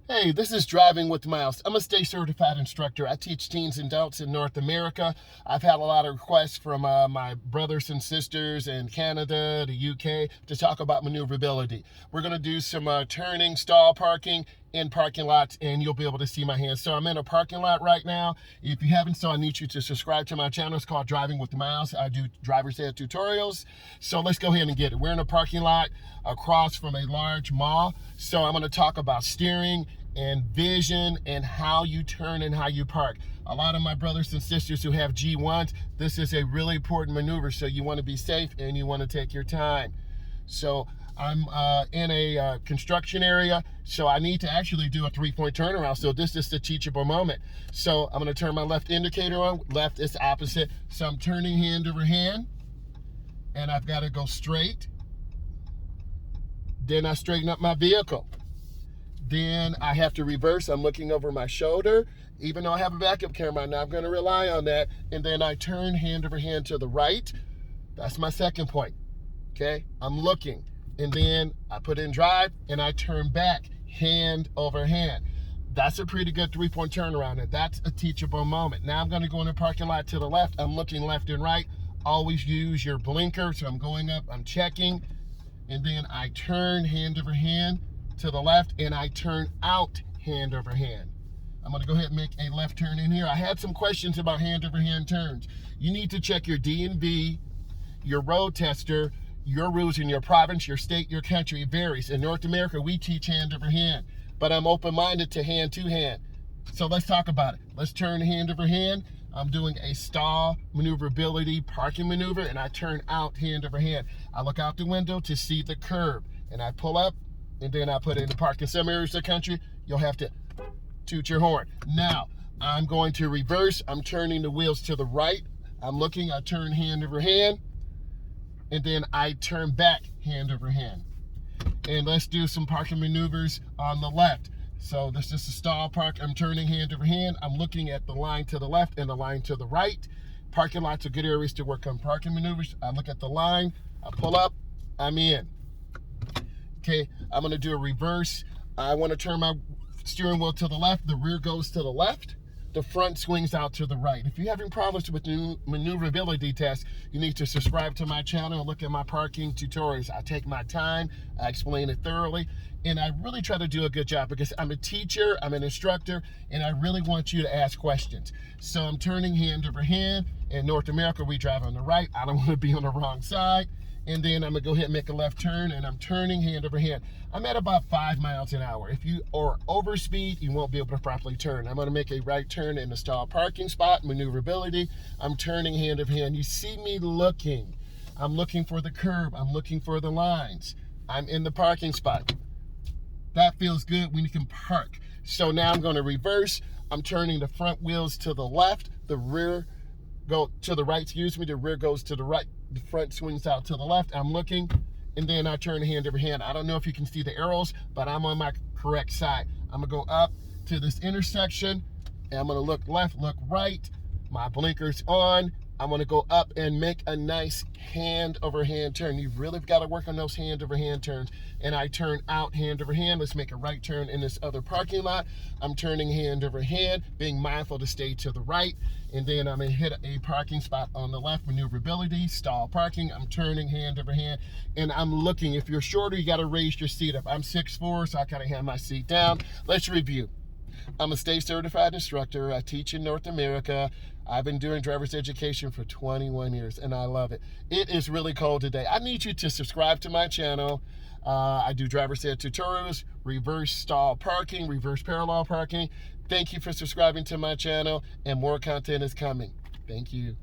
Hey, this is Driving with Miles. I'm a state certified instructor. I teach teens and adults in North America. I've had a lot of requests from my brothers and sisters in Canada, the UK, to talk about maneuverability. We're going to do some turning, stall parking in parking lots, and you'll be able to see my hands. So I'm in a parking lot right now. If you haven't, so I need you to subscribe to my channel. It's called Driving with Miles. I do driver's ed tutorials. So let's go ahead and get it. We're in a parking lot across from a large mall. So I'm going to talk about steering and vision and how you turn and how you park. A lot of my brothers and sisters who have G1s, this is a really important maneuver. So you want to be safe and you want to take your time. So I'm in a construction area, so I need to actually do a 3-point turnaround. So this is the teachable moment. So I'm going to turn my left indicator on. Left is opposite. So I'm turning hand over hand, and I've got to go straight. Then I straighten up my vehicle. Then I have to reverse. I'm looking over my shoulder. Even though I have a backup camera, I'm not going to rely on that. And then I turn hand over hand to the right. That's my second point. Okay, I'm looking. And then I put in drive and I turn back hand over hand. That's a pretty good 3-point turnaround, and that's a teachable moment. Now I'm going to go in the parking lot to the left. I'm looking left and right. Always use your blinker. So I'm going up, I'm checking, and then I turn hand over hand to the left, and I turn out hand over hand. I'm going to go ahead and make a left turn in here. I had some questions about hand over hand turns. You need to check your DMV, your road tester, your rules in your province, your state, your country. It varies. In North America, we teach hand over hand, but I'm open-minded to hand. So let's talk about it. Let's turn hand over hand. I'm doing a stall maneuverability parking maneuver, and I turn out hand over hand. I look out the window to see the curb, and I pull up, and then I put it in the park. In some areas of the country, you'll have to toot your horn. Now, I'm going to reverse. I'm turning the wheels to the right. I'm looking, I turn hand over hand, and then I turn back hand over hand. And let's do some parking maneuvers on the left. So this is a stall park. I'm turning hand over hand. I'm looking at the line to the left and the line to the right. Parking lots are good areas to work on parking maneuvers. I look at the line, I pull up, I'm in. Okay, I'm gonna do a reverse. I wanna turn my steering wheel to the left, the rear goes to the left, the front swings out to the right. If you're having problems with maneuverability tests, you need to subscribe to my channel and look at my parking tutorials. I take my time, I explain it thoroughly, and I really try to do a good job because I'm a teacher, I'm an instructor, and I really want you to ask questions. So I'm turning hand over hand. In North America, we drive on the right. I don't want to be on the wrong side. And then I'm gonna go ahead and make a left turn, and I'm turning hand over hand. I'm at about 5 miles an hour. If you are over speed, you won't be able to properly turn. I'm gonna make a right turn in the stall parking spot, maneuverability. I'm turning hand over hand. You see me looking. I'm looking for the curb. I'm looking for the lines. I'm in the parking spot. That feels good when you can park. So now I'm gonna reverse. I'm turning the front wheels to the left, the rear go to the right, the rear goes to the right, the front swings out to the left. I'm looking, and then I turn hand over hand. I don't know if you can see the arrows, but I'm on my correct side. I'm gonna go up to this intersection, and I'm gonna look left, look right. My blinker's on. I'm gonna go up and make a nice hand over hand turn. You've really got to work on those hand over hand turns. And I turn out hand over hand. Let's make a right turn in this other parking lot. I'm turning hand over hand, being mindful to stay to the right. And then I'm gonna hit a parking spot on the left, maneuverability, stall parking. I'm turning hand over hand, and I'm looking. If you're shorter, you gotta raise your seat up. I'm 6'4", so I gotta have my seat down. Let's review. I'm a state certified instructor. I teach in North America. I've been doing driver's education for 21 years, and I love it. It is really cold today. I need you to subscribe to my channel. I do driver's ed tutorials, reverse stall parking, reverse parallel parking. Thank you for subscribing to my channel, and more content is coming. Thank you.